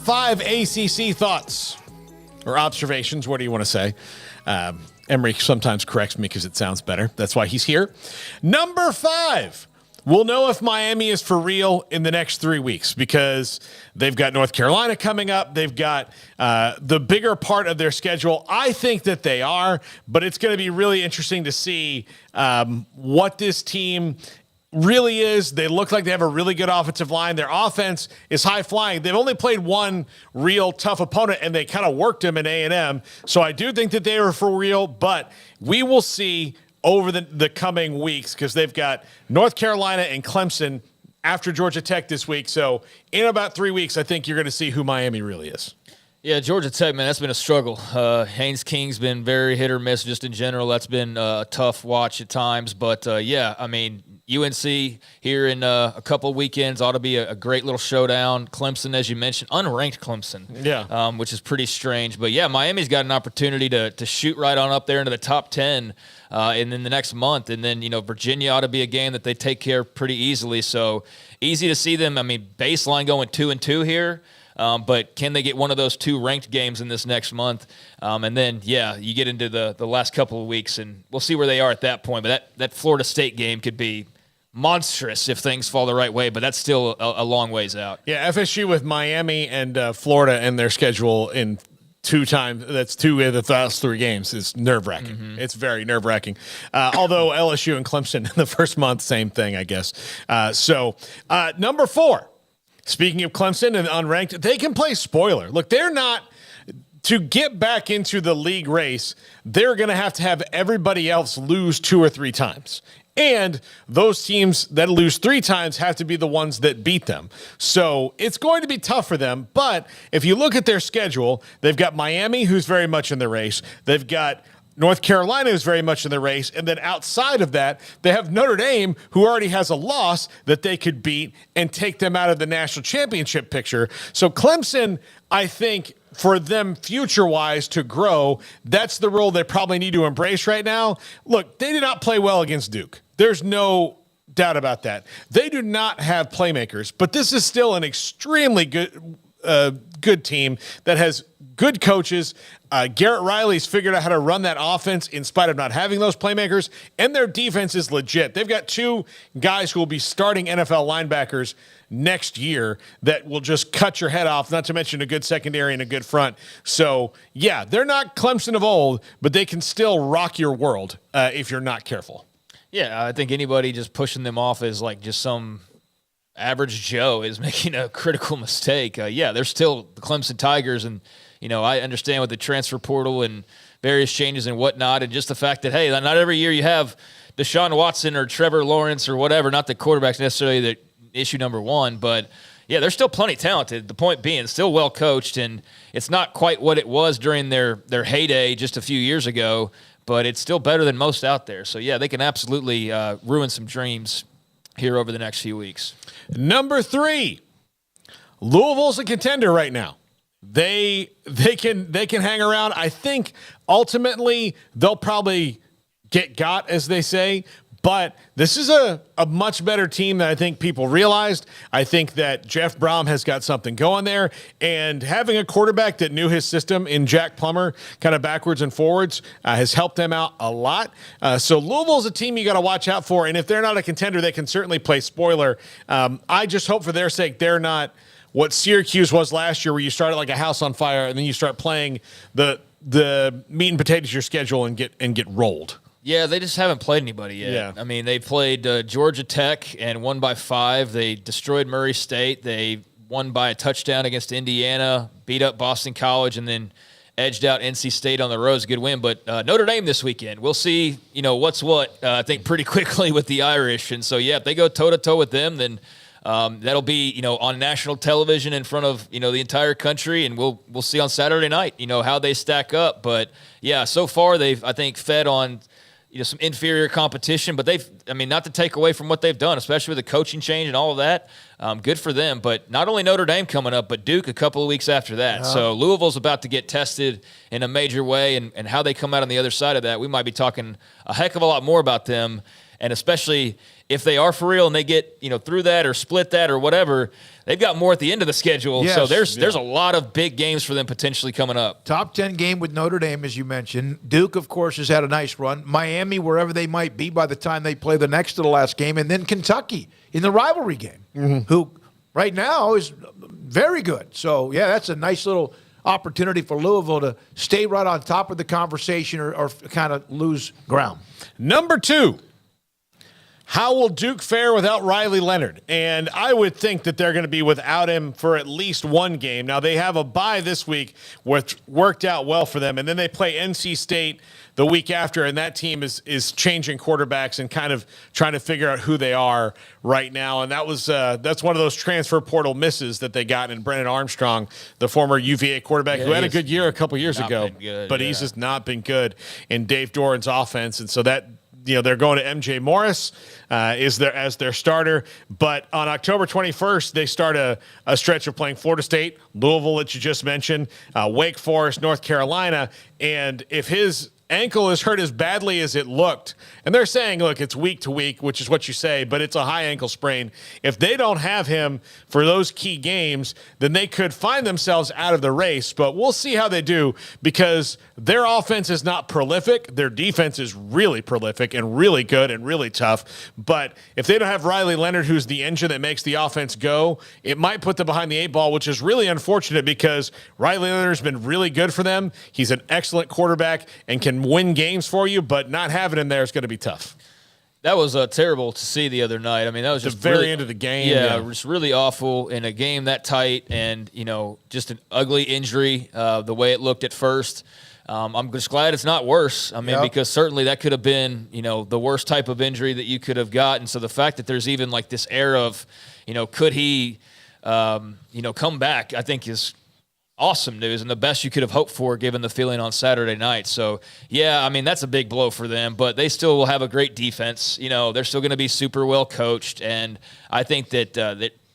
5 ACC thoughts or observations. What do you want to say? Emery sometimes corrects me because it sounds better. That's why he's here. Number 5. We'll know if Miami is for real in the next 3 weeks because they've got North Carolina coming up. They've got the bigger part of their schedule. I think that they are, but it's going to be really interesting to see what this team really is. They look like they have a really good offensive line. Their offense is high flying. They've only played one real tough opponent, and they kind of worked them in A&M. So I do think that they are for real, but we will see over the coming weeks because they've got North Carolina and Clemson after Georgia Tech this week. So in about 3 weeks, I think you're going to see who Miami really is. Yeah, Georgia Tech, man, that's been a struggle. Haynes King's been very hit or miss just in general. That's been a tough watch at times. But, yeah, I mean, UNC here in a couple of weekends ought to be a great little showdown. Clemson, as you mentioned, unranked Clemson, which is pretty strange. But, yeah, Miami's got an opportunity to shoot right on up there into the top 10 and then the next month. And then, Virginia ought to be a game that they take care of pretty easily. So easy to see them. I mean, baseline going 2-2 here. But can they get one of those 2 ranked games in this next month? And then, yeah, you get into the last couple of weeks, and we'll see where they are at that point. But that Florida State game could be monstrous if things fall the right way, but that's still a long ways out. Yeah, FSU with Miami and Florida in their schedule in 2 times. That's 2 of the last 3 games. It's nerve-wracking. Mm-hmm. It's very nerve-wracking. Although LSU and Clemson in the first month, same thing, I guess. Number 4. Speaking of Clemson and unranked, they can play spoiler. Look, they're not – to get back into the league race, they're going to have everybody else lose 2 or 3 times. And those teams that lose 3 times have to be the ones that beat them. So it's going to be tough for them. But if you look at their schedule, they've got Miami, who's very much in the race. They've got North Carolina is very much in the race. And then outside of that, they have Notre Dame, who already has a loss that they could beat and take them out of the national championship picture. So Clemson, I think, for them future-wise to grow, that's the role they probably need to embrace right now. Look, they did not play well against Duke. There's no doubt about that. They do not have playmakers, but this is still an extremely good team that has good coaches. Garrett Riley's figured out how to run that offense in spite of not having those playmakers, and their defense is legit. They've got 2 guys who will be starting NFL linebackers next year that will just cut your head off, not to mention a good secondary and a good front. So, yeah, they're not Clemson of old, but they can still rock your world if you're not careful. Yeah, I think anybody just pushing them off as like just some average Joe is making a critical mistake. They're still the Clemson Tigers, and I understand with the transfer portal and various changes and whatnot, and just the fact that, hey, not every year you have Deshaun Watson or Trevor Lawrence or whatever, not the quarterbacks necessarily the issue number 1, but yeah, they're still plenty talented. The point being, still well coached, and it's not quite what it was during their heyday just a few years ago, but it's still better than most out there. So yeah, they can absolutely ruin some dreams here over the next few weeks. Number 3, Louisville's a contender right now. They can hang around. I think ultimately they'll probably get got, as they say. But this is a much better team than I think people realized. I think that Jeff Brom has got something going there. And having a quarterback that knew his system in Jack Plummer, kind of backwards and forwards, has helped them out a lot. So Louisville's a team you got to watch out for. And if they're not a contender, they can certainly play spoiler. I just hope for their sake they're not what Syracuse was last year, where you start like a house on fire and then you start playing the meat and potatoes of your schedule and get rolled. Yeah, they just haven't played anybody yet. Yeah. I mean, they played Georgia Tech and won by 5. They destroyed Murray State. They won by a touchdown against Indiana, beat up Boston College, and then edged out NC State on the road. It's a good win. But Notre Dame this weekend, we'll see, what's what, I think, pretty quickly with the Irish. And so, yeah, if they go toe-to-toe with them, then that'll be, on national television in front of, the entire country, and we'll see on Saturday night, how they stack up. But, yeah, so far they've, I think, fed on – some inferior competition, but not to take away from what they've done, especially with the coaching change and all of that. Good for them. But not only Notre Dame coming up, but Duke a couple of weeks after that. So Louisville's about to get tested in a major way, and how they come out on the other side of that, we might be talking a heck of a lot more about them, and especially if they are for real and they get through that or split that or whatever, they've got more at the end of the schedule. Yes. So there's a lot of big games for them potentially coming up. Top 10 game with Notre Dame, as you mentioned. Duke, of course, has had a nice run. Miami, wherever they might be by the time they play the next to the last game. And then Kentucky in the rivalry game, who right now is very good. So, yeah, that's a nice little opportunity for Louisville to stay right on top of the conversation or kind of lose ground. Number 2. How will Duke fare without Riley Leonard? And I would think that they're going to be without him for at least one game. Now, they have a bye this week, which worked out well for them. And then they play NC State the week after, and that team is changing quarterbacks and kind of trying to figure out who they are right now. And that's one of those transfer portal misses that they got in Brennan Armstrong, the former UVA quarterback who had a good year a couple years ago. But he's just not been good in Dave Doran's offense. And so that – they're going to MJ Morris as their starter. But on October 21st, they start a stretch of playing Florida State, Louisville, that you just mentioned, Wake Forest, North Carolina. And if his ankle is hurt as badly as it looked, and they're saying, look, it's week to week, which is what you say, but it's a high ankle sprain. If they don't have him for those key games, then they could find themselves out of the race. But we'll see how they do, because their offense is not prolific. Their defense is really prolific and really good and really tough. But if they don't have Riley Leonard, who's the engine that makes the offense go, it might put them behind the 8 ball, which is really unfortunate, because Riley Leonard's been really good for them. He's an excellent quarterback and can win games for you, but not having him there is going to be tough. That was terrible to see the other night. I mean, that was just the very really, end of the game. Yeah, just really awful in a game that tight, and just an ugly injury. The way it looked at first, I'm just glad it's not worse. I mean, because certainly that could have been the worst type of injury that you could have gotten. So the fact that there's even like this air of could he come back, I think is awesome news and the best you could have hoped for given the feeling on Saturday night. So, yeah, I mean, that's a big blow for them, but they still will have a great defense. They're still going to be super well coached, and I think that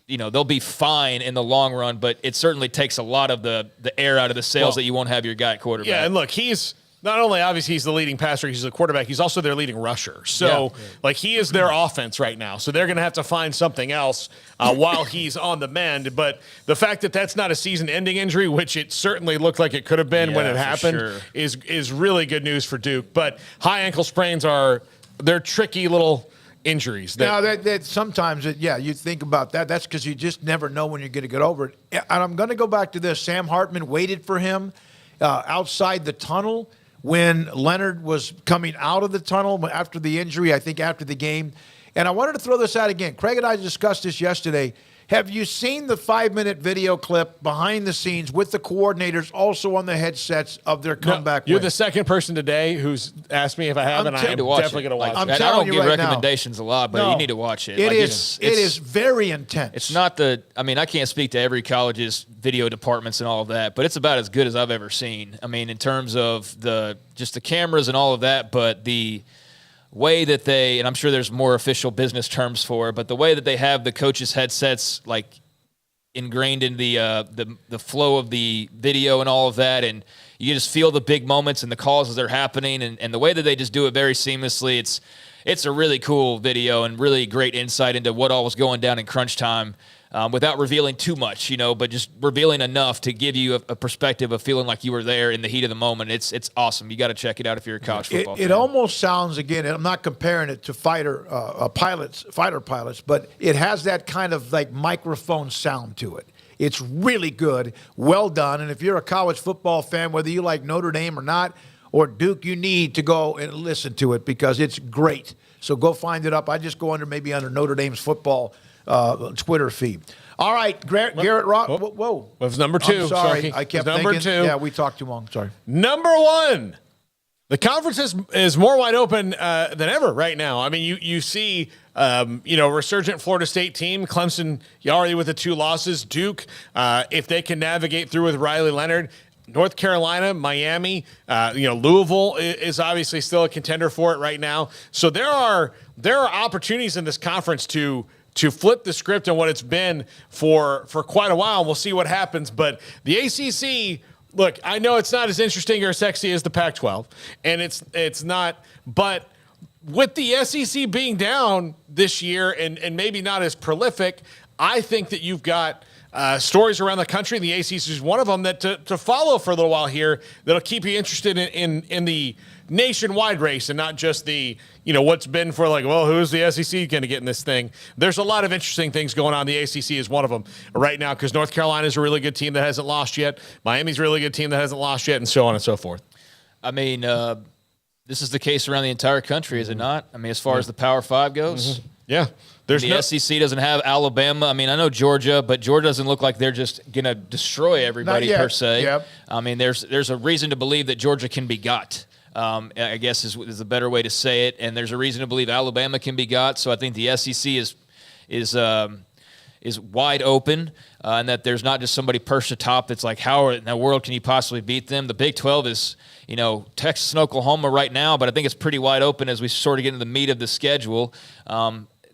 they'll be fine in the long run, but it certainly takes a lot of the air out of the sails that you won't have your guy at quarterback. Yeah, and look, he's not only obviously he's the leading passer, he's the quarterback, he's also their leading rusher. So, he is their offense right now. So they're going to have to find something else while he's on the mend. But the fact that that's not a season-ending injury, which it certainly looked like it could have been when it happened, is really good news for Duke. But high ankle sprains they're tricky little injuries. That sometimes, you think about that. That's because you just never know when you're going to get over it. And I'm going to go back to this. Sam Hartman waited for him outside the tunnel when Leonard was coming out of the tunnel after the injury, I think after the game. And I wanted to throw this out again. Craig and I discussed this yesterday. Have you seen the 5-minute video clip behind the scenes with the coordinators also on the headsets of their comeback You're win? the second person today who's asked me if I have, and I'm definitely going to watch it. I don't give recommendations a lot, but you need to watch it. It is very intense. It's not I can't speak to every college's video departments and all of that, but it's about as good as I've ever seen. I mean, in terms of just the cameras and all of that, but the way that and I'm sure there's more official business terms for it, but the way that they have the coaches' headsets like ingrained in the flow of the video and all of that, and you just feel the big moments and the calls as they're happening, and the way that they just do it very seamlessly, it's a really cool video and really great insight into what all was going down in crunch time. Without revealing too much, but just revealing enough to give you a perspective of feeling like you were there in the heat of the moment. It's awesome. You got to check it out if you're a college football fan. It almost sounds, again, I'm not comparing it to fighter pilots, but it has that kind of like microphone sound to it. It's really good, well done. And if you're a college football fan, whether you like Notre Dame or not, or Duke, you need to go and listen to it because it's great. So go find it up. I just go under Notre Dame's football Twitter feed. All right, Garrett Rock. Whoa. It was number 2. I'm sorry. Sharky. I kept number thinking. 2. Yeah, we talked too long. Sorry. Number 1. The conference is more wide open than ever right now. I mean, you see, resurgent Florida State team, Clemson, already with the 2 losses. Duke, if they can navigate through with Riley Leonard. North Carolina, Miami, Louisville is obviously still a contender for it right now. So there are opportunities in this conference to flip the script on what it's been for quite a while. We'll see what happens. But the ACC, look, I know it's not as interesting or sexy as the Pac-12, and it's not. But with the SEC being down this year and maybe not as prolific, I think that you've got stories around the country, and the ACC is one of them, that to follow for a little while here that'll keep you interested in the nationwide race and not just the, what's been for like, well, who's the SEC going to get in this thing? There's a lot of interesting things going on. The ACC is one of them right now because North Carolina is a really good team that hasn't lost yet. Miami's a really good team that hasn't lost yet, and so on and so forth. I mean, this is the case around the entire country, is it not? I mean, as far as the Power Five goes? Yeah. The SEC doesn't have Alabama. I mean, I know Georgia, but Georgia doesn't look like they're just going to destroy everybody per se. Yep. I mean, there's a reason to believe that Georgia can be got. I guess is a better way to say it. And there's a reason to believe Alabama can be got. So I think the SEC is wide open, and that there's not just somebody perched atop that's like, how in the world can you possibly beat them? The Big 12 is, Texas and Oklahoma right now, but I think it's pretty wide open as we sort of get into the meat of the schedule.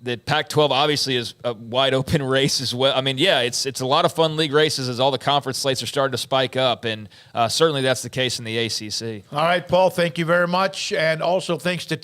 The Pac-12 obviously is a wide open race as well. I mean, yeah, it's a lot of fun league races as all the conference slates are starting to spike up, and certainly that's the case in the ACC. All right, Paul, thank you very much. And also thanks to